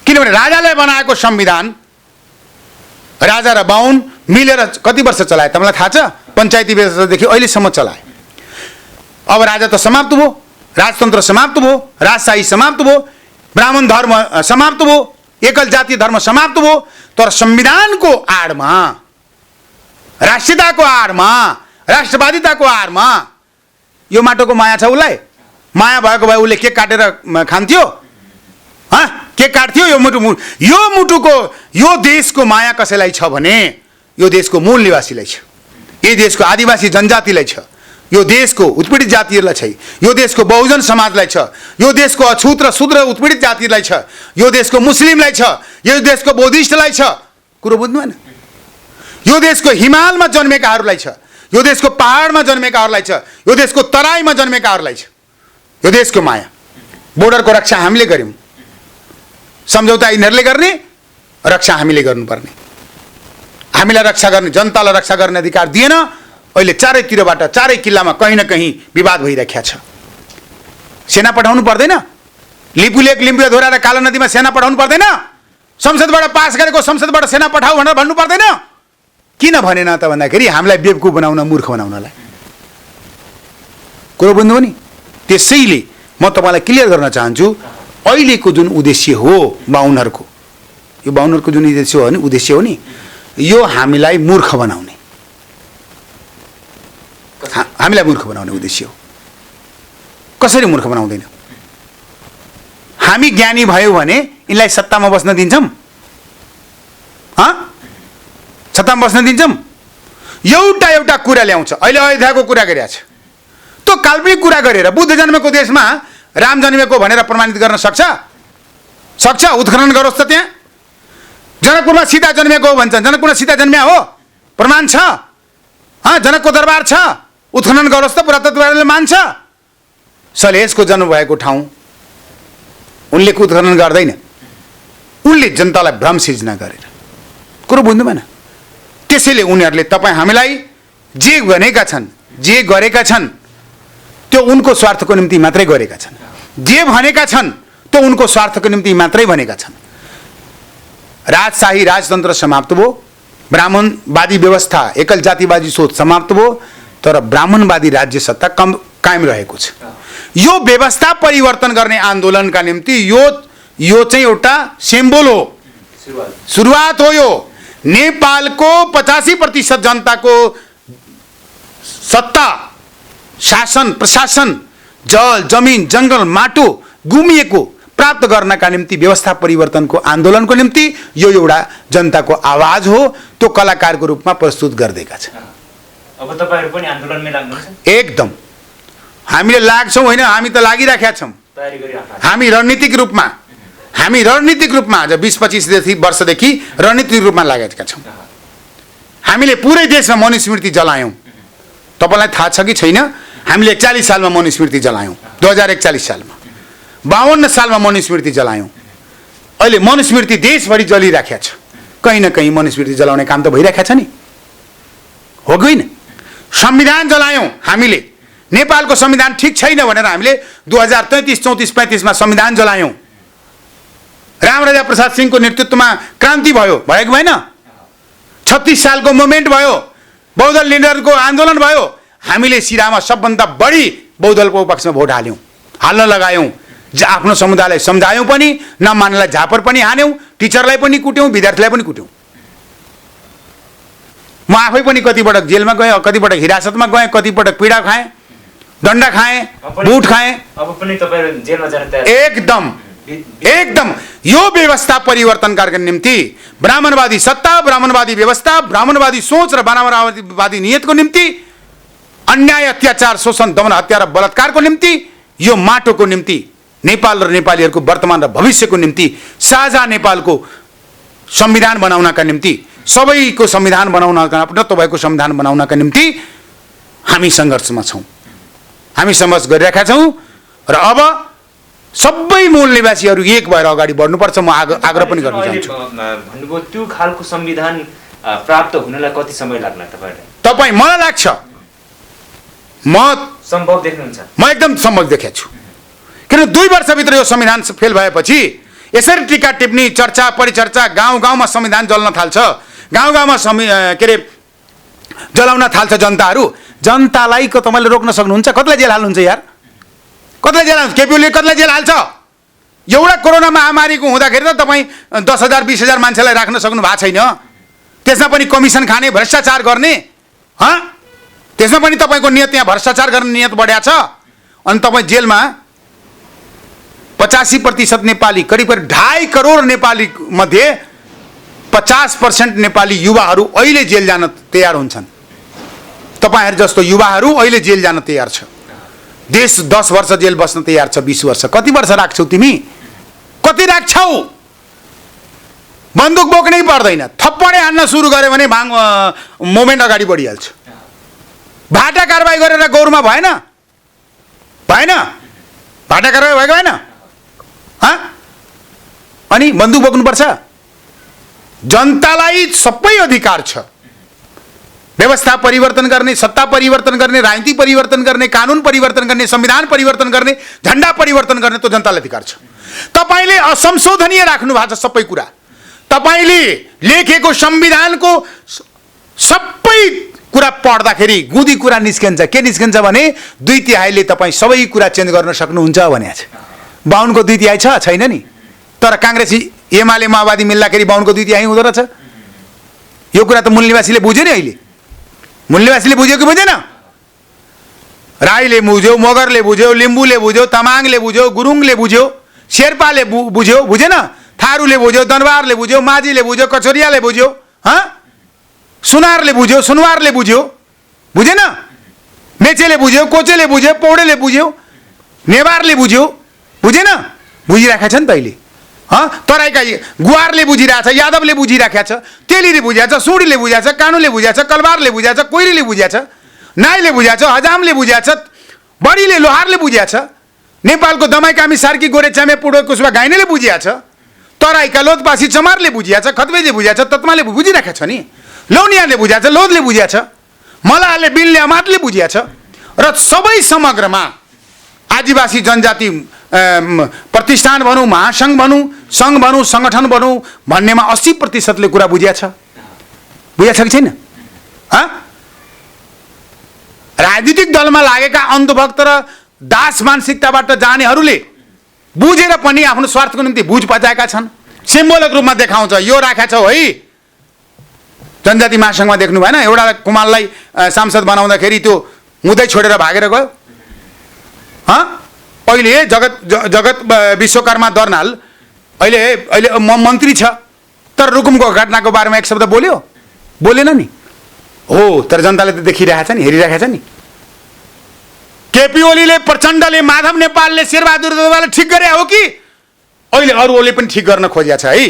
[SPEAKER 1] किनभने राजाले बनाएको संविधान, राजा र बाहुन मिलेर कति वर्ष चलाए तपाईँलाई थाहा छ? पञ्चायती व्यवस्थादेखि अहिलेसम्म चलाए। अब राजा त समाप्त भयो, राजतन्त्र समाप्त भयो, राजशाही समाप्त भयो, ब्राह्मण धर्म समाप्त भयो, एकल जातीय धर्म समाप्त भयो। तर संविधानको आडमा, राष्ट्रियताको आडमा, राष्ट्रवादिताको आडमा यो माटोको माया छ उसलाई? माया भएको भए उसले केक काटेर खान्थ्यो? केक काट्थ्यो? यो मुटुको, यो देशको माया कसैलाई छ भने यो देशको मूल निवासीलाई छ, यो देशको आदिवासी जनजातिलाई छ, यो देशको उत्पीडित जातिहरूलाई छ, यो देशको बहुजन समाजलाई छ, यो देशको अछुत र शूद्र उत्पीडित जातिलाई छ, यो देशको मुस्लिमलाई छ, यो देशको बौद्धिस्टलाई छ। कुरो बुझ्नु होइन? यो देशको हिमालमा जन्मेकाहरूलाई छ, यो देशको पहाडमा जन्मेकाहरूलाई छ, यो देशको तराईमा जन्मेकाहरूलाई छ। यो देशको माया। बोर्डरको रक्षा हामीले गर्यौँ, सम्झौता यिनीहरूले गर्ने, रक्षा हामीले गर्नुपर्ने। हामीलाई रक्षा गर्ने, जनतालाई रक्षा गर्ने अधिकार दिएन। अहिले चारैतिरबाट, चारै किल्लामा कहीँ न कहीँ विवाद भइरहेको छ। सेना पठाउनु पर्दैन? लिपुलेक, लिम्बुधोरा र काला नदीमा सेना पठाउनु पर्दैन? संसदबाट पास गरेको संसदबाट सेना पठाऊ भनेर भन्नु पर्दैन? किन भनेन त भन्दाखेरि हामीलाई बेवकुफ बनाउन, मूर्ख बनाउनलाई। कुरो बुझ्नुभयो नि? त्यसैले म तपाईँलाई क्लियर गर्न चाहन्छु, अहिलेको जुन उद्देश्य हो बाहुनहरूको, यो बाहुनहरूको जुन उद्देश्य हो नि, यो हामीलाई मूर्ख बनाउने, हामीलाई मूर्ख बनाउने उद्देश्य हो। कसरी मूर्ख बनाउँदैन? हामी ज्ञानी भयौँ भने यिनलाई सत्तामा बस्न दिन्छौँ? सत्तामा बस्न दिन्छौँ? एउटा कुरा ल्याउँछ। अहिले अयोध्याको कुरा गरिरहेछ, त्यो काल्पनिक कुरा गरेर बुद्ध जन्मेको देशमा राम जन्मेको भनेर प्रमाणित गर्न सक्छ? सक्छ उत्खनन गरोस् त त्यहाँ जनकपुरमा सीता जन्मेको हो भन्छन् जनकपुरमा सीता जन्म्या हो प्रमाण छ जनकको दरबार छ उत्खनन गरोस् त पुरातत्वले मान्छ सलेशको जन्म भएको ठाउँ उनले उत्खनन गर्दैन उनले जनतालाई भ्रम सिर्जना गरेर कुरो बुझ्नु भएन त्यसैले उनीहरूले तपाईँ हामीलाई जे भनेका छन् जे गरेका छन् त्यो उनको स्वार्थको निम्ति मात्रै गरेका छन् जे भनेका छन् त्यो उनको स्वार्थको निम्ति मात्रै भनेका छन् राजशाही राजतन्त्र समाप्त भयो ब्राह्मणवादी व्यवस्था एकल जातिवादी सोच समाप्त भयो तर ब्राह्मणवादी राज्य सत्ता कायम रहेको छ यो व्यवस्था परिवर्तन गर्ने आन्दोलनका निम्ति यो चाहिँ एउटा सिम्बोल हो सुरुवात हो यो नेपालको 85% जनताको सत्ता शासन प्रशासन जल जमिन जङ्गल माटो गुमिएको प्राप्त गर्नका निम्ति व्यवस्था परिवर्तनको आन्दोलनको निम्ति यो एउटा जनताको आवाज हो त्यो कलाकारको रूपमा प्रस्तुत गर्दैका छ
[SPEAKER 4] अब तपाईहरु पनि आन्दोलनमै लाग्नुहुन्छ
[SPEAKER 1] एकदम हामीले लाग्छौं होइन हामी त लागिराखेका छौं
[SPEAKER 4] तयारी गरिराखेका
[SPEAKER 1] हामी रणनीतिक रूपमा आज 20-25 वर्षदेखि रणनीतिक रूपमा लागेका छौं हामीले पुरै देशमा मनुस्मृति जलायौं तपाईलाई थाहा छ कि छैन हामीले 41 सालमा मनुस्मृति जलायौं 2041 सालमा 52 सालमा मनुस्मृति जलायौं अहिले मनुस्मृति देशभरि जलिराखेको छ कहीं न कहीं मनुस्मृति जलाउने काम त भइराखेको छ नि हो कि हैन संविधान जलायौं हामीले नेपालको संविधान ठीक छैन भनेर हामीले 2033 34 35 मा संविधान जलायौं रामराजा प्रसाद सिंहको नेतृत्वमा क्रान्ति भयो भएको भएन 36 सालको मुभमेन्ट भयो बहुदल लिडरको आन्दोलन भयो हामीले सिरामा सबभन्दा बढी बहुदलको पक्षमा भोट हाल्न लगायौं आफ्नो समुदायलाई सम्झायौं पनि नमान्नेलाई झापर पनि हान्यौं टिचरलाई पनि कुट्यौं विद्यार्थीलाई पनि कुट्यौं म आफै पनि कतिपटक जेलमा गएँ कतिपटक हिरासतमा गएँ कतिपटक पीडा खाएँ दण्ड खाएँ बुट खाएँ
[SPEAKER 4] अब पनि तपाईहरु जेलमा जान तयार
[SPEAKER 1] एकदम यो व्यवस्था परिवर्तन गर्ने निम्ति ब्राह्मणवादी सत्ता ब्राह्मणवादी व्यवस्था ब्राह्मणवादी सोच र ब्राह्मणवादी नियतको निम्ति अन्याय अत्याचार शोषण दमन हत्या र बलात्कारको निम्ति यो माटोको निम्ति नेपाल र नेपालीहरूको वर्तमान र भविष्यको निम्ति साझा नेपालको संविधान बनाउनका निम्ति सबैको संविधान बनाउनका अपनत्व भएको संविधान बनाउनका निम्ति हामी सङ्घर्षमा छौं हामी सङ्घर्ष गरिरहेका छौं र अब सबै मूल निवासीहरू एक भएर अगाडि बढ्नुपर्छ म आग्रह पनि गर्न चाहन्छु
[SPEAKER 4] भन्नुभयो त्यो खालको संविधान प्राप्त हुनलाई कति समय लाग्ला
[SPEAKER 1] तपाईलाई मलाई लाग्छ म
[SPEAKER 4] सम्भव देख्नुहुन्छ
[SPEAKER 1] म एकदम सम्भव देखेको छु किन 2 वर्षभित्र यो संविधान फेल भएपछि यसरी टीका टिप्पणी चर्चा परिचर्चा गाउँ गाउँमा संविधान जल्न थाल्छ गाउँ गाउँमा जलाउन थाल्छ जनतालाई को तपाईले रोक्न सक्नुहुन्छ कतिलाई जेल हाल्नुहुन्छ यार कतिलाई जेल हाल्छ केपीओले कतिलाई जेल हाल्छ एउटा कोरोना महामारीको हुँदाखेरि त तपाई 10,000 20,000 मान्छेलाई राख्न सक्नु भएको छैन त्यसमा पनि कमिसन खाने भ्रष्टाचार गर्ने त्यसमा पनि तपाईको नियत यहाँ भ्रष्टाचार गर्ने नियत बढ्या छ अनि तपाई जेलमा 85% नेपाली करिब 2.5 करोड नेपाली मध्ये 50% नेपाली युवाहरू अहिले जेल जान तयार हुन्छन् तपाईहरु जस्तो युवाहरू अहिले जेल जान तयार छ देश 10 वर्ष जेल बस्न तयार छ 20 वर्ष कति वर्ष राख्छौ तिमी कति राख्छौ बन्दुक बोक्नै पर्दैन थप्पडे हान्न सुरु गरे भने मोमेन्ट अगाडि बढिहाल्छ भाटा कारबाही गरेर गौरमा भएन भाटा कारबाही भएको भएन अनि बन्दुक बोक्नुपर्छ जनतालाई सबै अधिकार छ व्यवस्था परिवर्तन गर्ने सत्ता परिवर्तन गर्ने राजनीति परिवर्तन गर्ने कानुन परिवर्तन गर्ने संविधान परिवर्तन गर्ने झण्डा परिवर्तन गर्ने त्यो जनतालाई अधिकार छ तपाईले असंशोधनीय राख्नु भएको छ सबै कुरा तपाईले लेखेको संविधानको सबै कुरा पढ्दाखेरि गुदी कुरा निस्कन्छ के निस्कन्छ भने 2/3 तपाई सबै कुरा चेन्ज गर्न सक्नुहुन्छ भने छ 52 को 2/3 छ छैन नि तर कांग्रेसी एमाले माओवादी मिल्दाखेरि 52 को 2/3 हुँदो रहेछ यो कुरा त मूल निवासीले बुझ्यो नि अहिले मूल निवासीले बुझ्यो कि बुझेन राईले बुझ्यो मगरले बुझ्यो लिम्बूले बुझ्यो तामाङले बुझ्यो गुरुङले बुझ्यो शेर्पाले बुझ्यो बुझेन थारूले बुझ्यो दरबारले बुझ्यो माझीले बुझ्यो कचोरियाले बुझ्यो सुनारले बुझ्यो सुनवारले बुझ्यो बुझेन मेचेले बुझ्यो कोचेले बुझ्यो पौडेले बुझ्यो नेवारले बुझ्यो बुझेन बुझिराखेका छन् त अहिले तराईका गुवारले बुझिरहेछ, यादवले बुझिराखेको छ, तेलीले बुझिरहेछ, सोडीले बुझिरहेछ, कानुले बुझिरहेछ, कलवारले बुझिरहेछ, कोइरीले बुझिरहेछ, नाईले बुझिरहेछ, हजामले बुझिरहेछ, बडीले लोहारले बुझिरहेछ, नेपालको दमाईकामी सार्की गोरे चामे पुडो कुसुवा घाइनेले बुझिरहेछ, तराईका लोधपासी चमारले बुझिरहेछ, खतवेजले बुझिरहेछ, तत्माले बुझिराखेको छ नि, लौनियाले बुझिरहेछ, लोधले बुझिरहेछ, मलाहले बिनले अमातले बुझिरहेछ र सबै समग्रमा आदिवासी जनजाति प्रतिष्ठान भनौँ, महासङ्घ भनौँ, सङ्घ भनौँ, सङ्गठन भनौँ भन्नेमा 80% कुरा बुझिया छ कि छैन? राजनीतिक दलमा लागेका अन्धभक्त र दास मानसिकताबाट जानेहरूले बुझेर पनि आफ्नो स्वार्थको निम्ति बुझ पचाएका छन्। सिम्बोलिक रूपमा देखाउँछ, यो राखेको छ है। जनजाति महासङ्घमा देख्नु भएन, एउटा कुमारलाई सांसद बनाउँदाखेरि त्यो मुदै छोडेर भागेर गयो। अहिले जगत विश्वकर्मा दर्नाल अहिले मन्त्री छ, तर रुकुमको घटनाको बारेमा एक शब्द बोलेन नि। हो, तर जनताले त देखिरहेछ नि, हेरिरहेको छ नि। केपी ओलीले, प्रचण्डले, माधव नेपालले, शेरबहादुर देउवाले ठिक गरे हो कि अहिले अरूले पनि ठिक गर्न खोजिया छ है?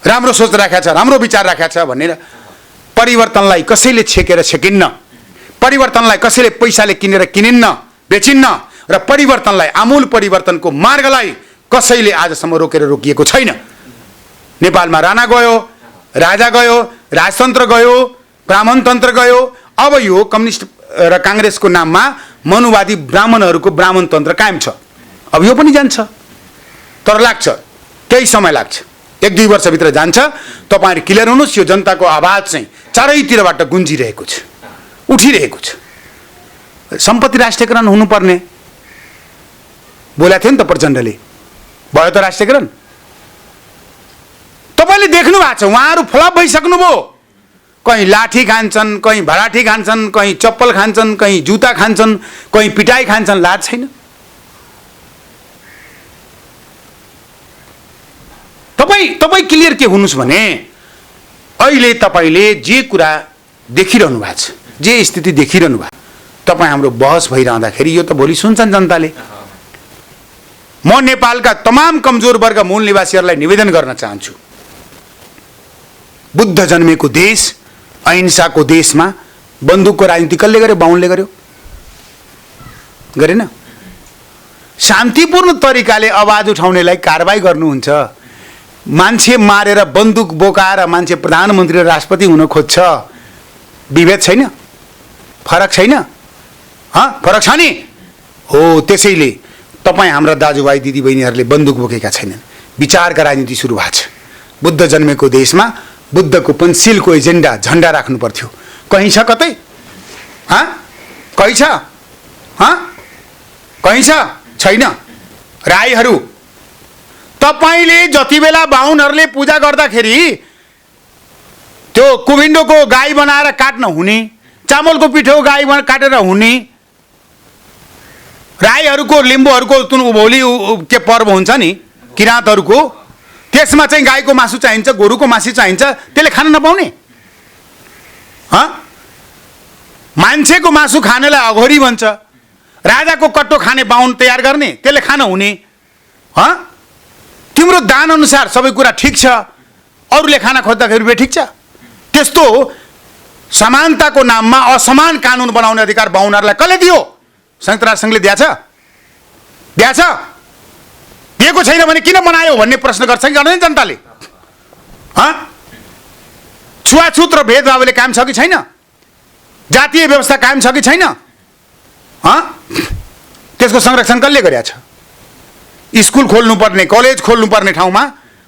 [SPEAKER 1] राम्रो सोच राखेको छ, राम्रो विचार राखेको छ भनेर परिवर्तनलाई कसैले छेकिन्न, परिवर्तनलाई कसैले पैसाले किनेर किनिन्न, बेचिन्न र परिवर्तनलाई, आमूल परिवर्तनको मार्गलाई कसैले आजसम्म रोकिएको छैन। नेपालमा राणा गयो, राजा गयो, राजतन्त्र गयो, ब्राह्मणतन्त्र गयो, अब यो कम्युनिस्ट र काङ्ग्रेसको नाममा मनुवादी ब्राह्मणहरूको ब्राह्मणतन्त्र कायम छ। अब यो पनि जान्छ, तर लाग्छ, केही समय लाग्छ, 1-2 वर्षभित्र जान्छ। तपाईँहरू क्लियर हुनुहोस्, यो जनताको आवाज चाहिँ चारैतिरबाट गुन्जिरहेको छ, उठिरहेको छ। सम्पत्ति राष्ट्रियकरण हुनुपर्ने बोलेको थियो नि त प्रचण्डले, भयो त राष्ट्रियकरण? तपाईँले देख्नु भएको छ, उहाँहरू फ्लप भइसक्नुभयो। कहीँ लाठी खान्छन्, कहीँ भराठी खान्छन्, कहीँ चप्पल खान्छन्, कहीँ जुत्ता खान्छन्, कहीँ पिटाई खान्छन्, लाज छैन। तपाईँ क्लियर के हुनुहोस् भने अहिले तपाईँले जे कुरा देखिरहनु भएको छ, जे स्थिति देखिरहनु भयो, तपाईँ हाम्रो बहस भइरहँदाखेरि यो त भोलि सुन्छन् जनताले। म नेपालका तमाम कमजोर वर्ग मूल निवासीहरूलाई निवेदन गर्न चाहन्छु, बुद्ध जन्मेको देश, अहिंसाको देशमा बन्दुकको राजनीति कसले गर्यो? बाहुनले गर्यो, गरेन? शान्तिपूर्ण तरिकाले आवाज उठाउनेलाई कारबाही गर्नुहुन्छ। मान्छे मारेर बन्दुक बोकाएर मान्छे प्रधानमन्त्री र राष्ट्रपति हुन खोज्छ, विभेद छैन? फरक छैन? फरक छ नि? हो, त्यसैले तपाईँ हाम्रा दाजुभाइ दिदीबहिनीहरूले बन्दुक बोकेका छैनन्, विचारका राजनीति सुरु भएको छ। बुद्ध जन्मेको देशमा बुद्धको पेन्सिलको एजेन्डा, झन्डा राख्नु पर्थ्यो। कहीँ छ कतै? कहीँ छ? कहीँ छ? छैन। राईहरू, तपाईँले जति बेला बाहुनहरूले पूजा गर्दाखेरि त्यो कुभिन्डोको गाई बनाएर काट्न हुने, चामलको पिठो गाई काटेर हुने, राईहरूको, लिम्बूहरूको उभौली के पर्व हुन्छ नि किराँतहरूको, त्यसमा चाहिँ गाईको मासु चाहिन्छ, गोरुको मासु चाहिन्छ, त्यसले खान नपाउने? मान्छेको मासु खानेलाई अघोरी भन्छ, राजाको कट्टो खाने बाहुन तयार गर्ने, त्यसले खान हुने? तिम्रो दान अनुसार सबै कुरा ठिक छ, अरूले खाना खोज्दाखेरि बे ठिक छ? त्यस्तो समानताको नाममा असमान कानुन बनाउने अधिकार बाहुनहरूलाई कसले दियो? संयुक्त राष्ट्रसङ्घले दिएछ? दिएको छैन भने किन बनायो भन्ने प्रश्न गर्छ कि गर्दैन जनताले? छुवाछुत र भेदभावले कायम छ कि छैन? जातीय व्यवस्था कायम छ कि छैन? त्यसको संरक्षण कसले गरेको छ? स्कुल खोल्नुपर्ने, कलेज खोल्नुपर्ने ठाउँमा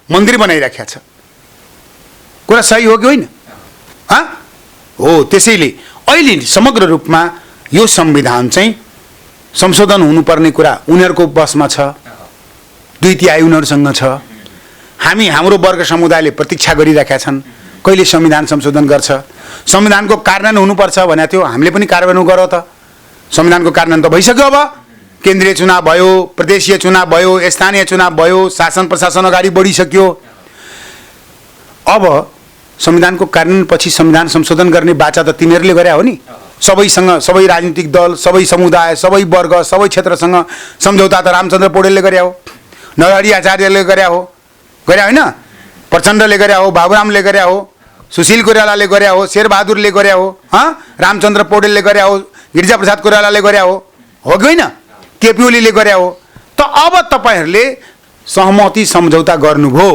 [SPEAKER 1] मन्दिर बनाइराखेको छ। कुरा सही हो कि होइन? हो, त्यसैले अहिले समग्र रूपमा यो संविधान चाहिँ संशोधन हुनुपर्ने कुरा उनीहरूको बसमा छ, 2/3 उनीहरूसँग छ। हाम्रो वर्ग समुदायले प्रतीक्षा गरिराखेका छन् कहिले संविधान संशोधन गर्छ। संविधानको कार्यान्वयन हुनुपर्छ भनेको थियो, हामीले पनि कार्यान्वयन गरौँ त। संविधानको कार्यान्वयन त भइसक्यो। अब केन्द्रीय चुनाव भयो, प्रदेशीय चुनाव भयो, स्थानीय चुनाव भयो, शासन प्रशासन अगाडि बढिसक्यो। अब संविधानको कार्यान्वयन पछि संविधान संशोधन गर्ने बाचा त तिमीहरूले गरे हो नि। सबैसँग, सबै राजनीतिक दल, सबै समुदाय, सबै वर्ग, सबै क्षेत्रसँग सम्झौता त रामचन्द्र पौडेलले गरे हो, नरहरि आचार्यले गरे हो, गरे होइन, प्रचण्डले गरे हो, बाबुरामले गरे हो, सुशील कोइरालाले गरे हो, शेरबहादुरले गरे हो, रामचन्द्र पौडेलले गरे हो, गिरिजाप्रसाद कोइरालाले गरे हो कि होइन, केपी ओलीले गरे हो। त अब तपाईँहरूले सहमति सम्झौता गर्नुभयो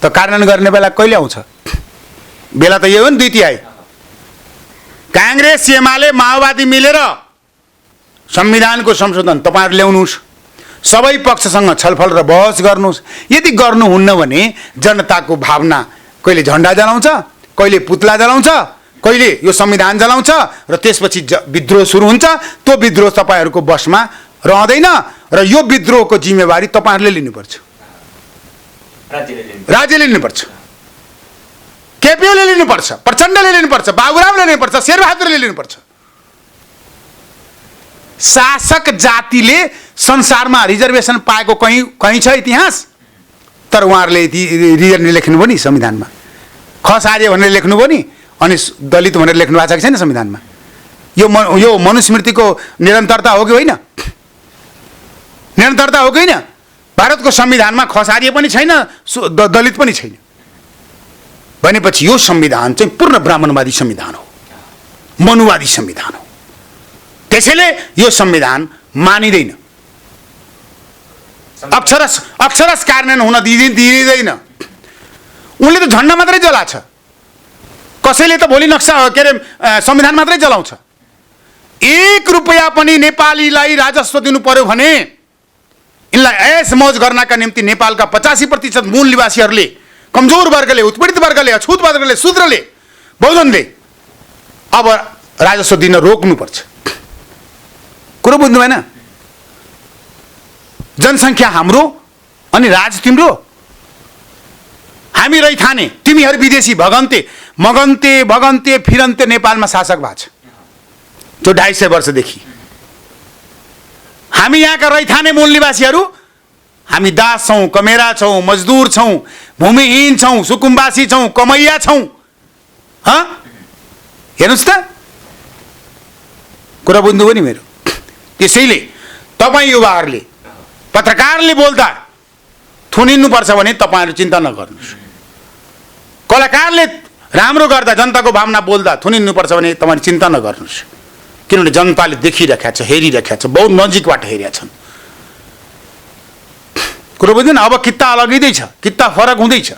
[SPEAKER 1] त कार्यान्वयन गर्ने बेला कहिले आउँछ? बेला त यो हो नि, 2 तिहाई। काङ्ग्रेस एमाले माओवादी मिलेर संविधानको संशोधन तपाईँहरू ल्याउनुहोस्, सबै पक्षसँग छलफल र बहस गर्नुहोस्। यदि गर्नुहुन्न भने जनताको भावना कहिले झन्डा जलाउँछ, कहिले पुतला जलाउँछ, कहिले यो संविधान जलाउँछ र त्यसपछि विद्रोह सुरु हुन्छ। त्यो विद्रोह तपाईँहरूको बसमा रहँदैन र यो विद्रोहको जिम्मेवारी तपाईँहरूले लिनुपर्छ, राज्यले लिनुपर्छ, केपी ओलीले लिनुपर्छ, प्रचण्डले लिनुपर्छ, बाबुरामले लिनुपर्छ, शेरबहादुरले लिनुपर्छ। शासक जातिले संसारमा रिजर्भेसन पाएको कहीँ छ इतिहास? तर उहाँहरूले रिजर्भ लेख्नुभयो नि संविधानमा, खस आर्य भनेर लेख्नुभयो नि, अनि दलित भनेर लेख्नु भएको छ कि छैन संविधानमा? यो मनुस्मृतिको निरन्तरता हो कि होइन? निरन्तरता हो कि होइन? भारतको संविधानमा खस आर्य पनि छैन, दलित पनि छैन भनेपछि यो संविधान चाहिँ पूर्ण ब्राह्मणवादी संविधान हो, मनुवादी संविधान हो। त्यसैले यो संविधान मानिँदैन, अक्षरश कार्यान्वयन हुन दिइँदैन। उनले त झन्डा मात्रै जलाछ, कसैले त भोलि नक्सा के अरे संविधान मात्रै जलाउँछ। 1 रुपैयाँ पनि नेपालीलाई राजस्व दिनु पर्यो भने यिनलाई ऐस मौज गर्नका निम्ति नेपालका 85% मूल निवासीहरूले, कमजोर वर्गले, उत्पीडित वर्गले, अछुत वर्गले, शूद्रले, बहुजनले अब राजस्व दिन रोक्नुपर्छ। कुरो बुझ्नु भएन? जनसङ्ख्या हाम्रो अनि राज तिम्रो, हामी रैथाने, तिमीहरू विदेशी भगन्ते भगन्ते फिरन्ते नेपालमा शासक भएको छ जो 250 वर्षदेखि। हामी यहाँका रैथाने मूल निवासीहरू हामी दास छौँ, कमेरा छौँ, मजदुर छौँ, भूमिहीन छौँ, सुकुम्बासी छौँ, कमैया छौँ। हेर्नुहोस् त, कुरा बुझ्नुभयो नि मेरो? त्यसैले तपाईँ युवाहरूले पत्रकारले बोल्दा थुनिनुपर्छ भने तपाईँहरू चिन्ता नगर्नुहोस्। कलाकारले राम्रो गर्दा जनताको भावना बोल्दा थुनिनुपर्छ भने तपाईँले चिन्ता नगर्नुहोस्, किनभने जनताले देखिरहेका छ, हेरिरहेका छ, बहुत नजिकबाट हेरेका छन्। कुरो बुझ्दैन? अब कित्ता अलगिँदैछ, कित्ता फरक हुँदैछ।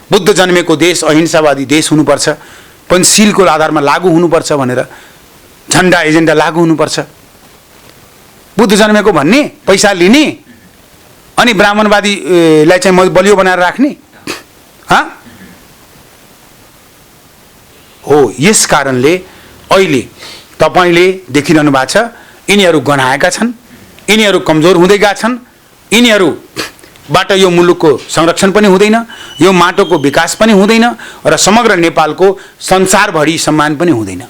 [SPEAKER 1] बुद्ध जन्मेको देश अहिंसावादी देश हुनुपर्छ, पञ्चशीलको आधारमा लागू हुनुपर्छ भनेर झन्डा एजेन्डा लागू हुनुपर्छ। बुद्ध जन्मेको भन्ने, पैसा लिने अनि ब्राह्मणवादीलाई चाहिँ बलियो बनाएर राख्ने हो। यस कारणले अहिले तपाईँले देखिरहनु भएको छ, यिनीहरू गनाएका छन्, यिनीहरू कमजोर हुँदै गएका छन्, यिनीहरूबाट यो मुलुकको संरक्षण पनि हुँदैन, यो माटोको विकास पनि हुँदैन र समग्र नेपालको संसारभरि सम्मान पनि हुँदैन।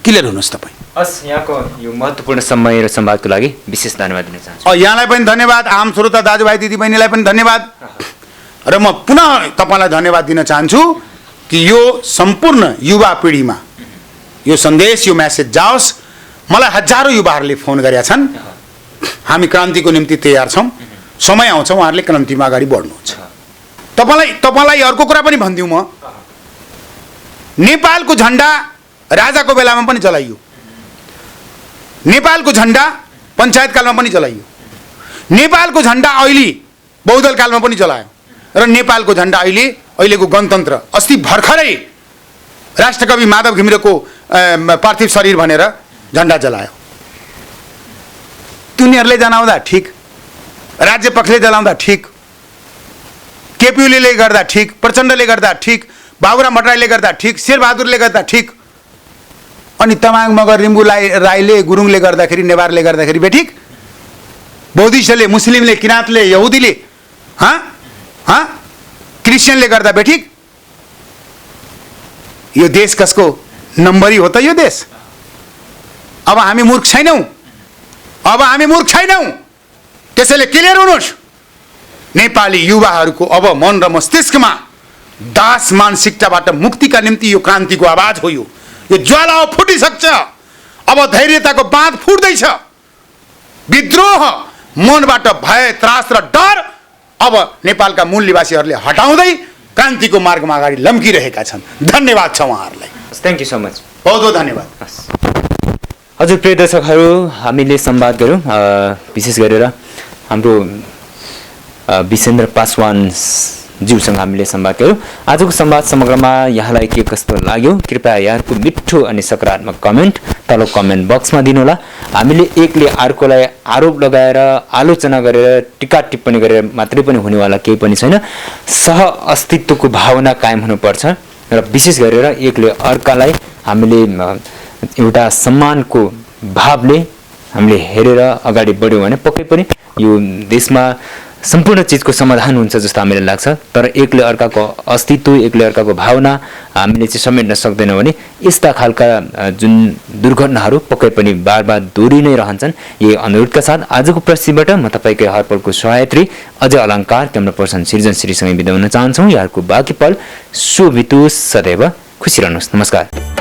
[SPEAKER 1] क्लियर हुनुहोस् तपाईँ।
[SPEAKER 4] हस्, यहाँको यो महत्त्वपूर्ण समय र संवादको लागि विशेष धन्यवाद दिन चाहन्छु।
[SPEAKER 1] यहाँलाई पनि धन्यवाद, आम श्रोता दाजुभाइ दिदीबहिनीलाई पनि धन्यवाद। र म पुनः तपाईँलाई धन्यवाद दिन चाहन्छु कि यो सम्पूर्ण युवा पिँढीमा यो सन्देश, यो मेसेज जाओस्। मलाई हजारौँ युवाहरूले फोन गरेका छन्, हामी क्रान्तिको निम्ति तयार छौँ, समय आउँछ उहाँहरूले क्रान्तिमा अगाडि बढ्नुहुन्छ। तपाईँलाई अर्को कुरा पनि भनिदिउँ म, नेपालको झन्डा राजाको बेलामा पनि जलाइयो, नेपालको झन्डा पञ्चायत कालमा पनि जलाइयो, नेपालको झन्डा अहिले बहुदल कालमा पनि जलायो र नेपालको झन्डा अहिलेको गणतन्त्र अस्ति भर्खरै राष्ट्रकवि माधव घिमिरेको पार्थिव शरीर भनेर झन्डा जलायो। तिनीहरूले जनाउँदा ठिक, राज्य पक्षले जलाउँदा ठिक, केपी ओलीले गर्दा ठिक, प्रचण्डले गर्दा ठिक, बाबुराम भट्टराईले गर्दा ठिक, शेरबहादुरले गर्दा ठिक, अनि तमाङ मगर लिम्बू राईले गुरुङले गर्दाखेरि, नेवारले गर्दाखेरि बेठिक, बौद्धिस्टले, मुस्लिमले, किराँतले, यहुदीले, क्रिस्चियनले गर्दा बेठिक। यो देश कसको नम्बरी हो त यो देश? अब हामी मूर्ख छैनौँ, अब हामी मूर्ख छैनौँ। त्यसैले क्लियर हुनुहोस्, नेपाली युवाहरूको अब मन र मस्तिष्कमा दास मानसिकताबाट मुक्तिका निम्ति यो क्रान्तिको आवाज हो। यो ज्वाला फुटिसक्छ, अब धैर्यताको बाँध फुट्दैछ। विद्रोह मनबाट भय, त्रास र डर अब नेपालका मूल निवासीहरूले हटाउँदै क्रान्तिको मार्गमा अगाडि लम्किरहेका छन्। धन्यवाद छ उहाँहरूलाई।
[SPEAKER 4] Thank you so much.
[SPEAKER 1] बहुत बहुत धन्यवाद।
[SPEAKER 4] हजुर प्रिय दर्शकहरू, हामीले संवाद गऱ्यौँ विशेष गरेर हाम्रो विसेन्द्र पासवान ज्यूसँग हामीले संवाद गऱ्यौँ। आजको संवाद समग्रमा यहाँलाई के कस्तो लाग्यो कृपया यहाँको मिठो अनि सकारात्मक कमेन्ट तल कमेन्ट बक्समा दिनुहोला। हामीले एकले अर्कोलाई आरोप लगाएर आलोचना गरेर टिका टिप्पणी गरेर मात्रै पनि हुनेवाला केही पनि छैन। सह अस्तित्वको भावना कायम हुनुपर्छ र विशेष गरेर एकले अर्कालाई हामीले एउटा सम्मानको भावले हामीले हेरेर अगाडि बढ्यौँ भने पक्कै पनि यो देशमा सम्पूर्ण चिजको समाधान हुन्छ जस्तो हामीलाई लाग्छ। तर एकले अर्काको अस्तित्व एकले अर्काको भावना हामीले चाहिँ समेट्न सक्दैनौँ भने यस्ता खालका जुन दुर्घटनाहरू पक्कै पनि बार बार दोहोरी नै रहन्छन्। यही अनुरोधका साथ आजको प्रस्तुतिबाट म तपाईँकै हरपलको सहायत्री अझै अलङ्कार क्यामेरा पर्सन सृजन श्रीसँगै बिदा हुन चाहन्छौँ। यहाँको बाँकी पल शुभ बितोस्, सदैव खुसी रहनुहोस्। नमस्कार।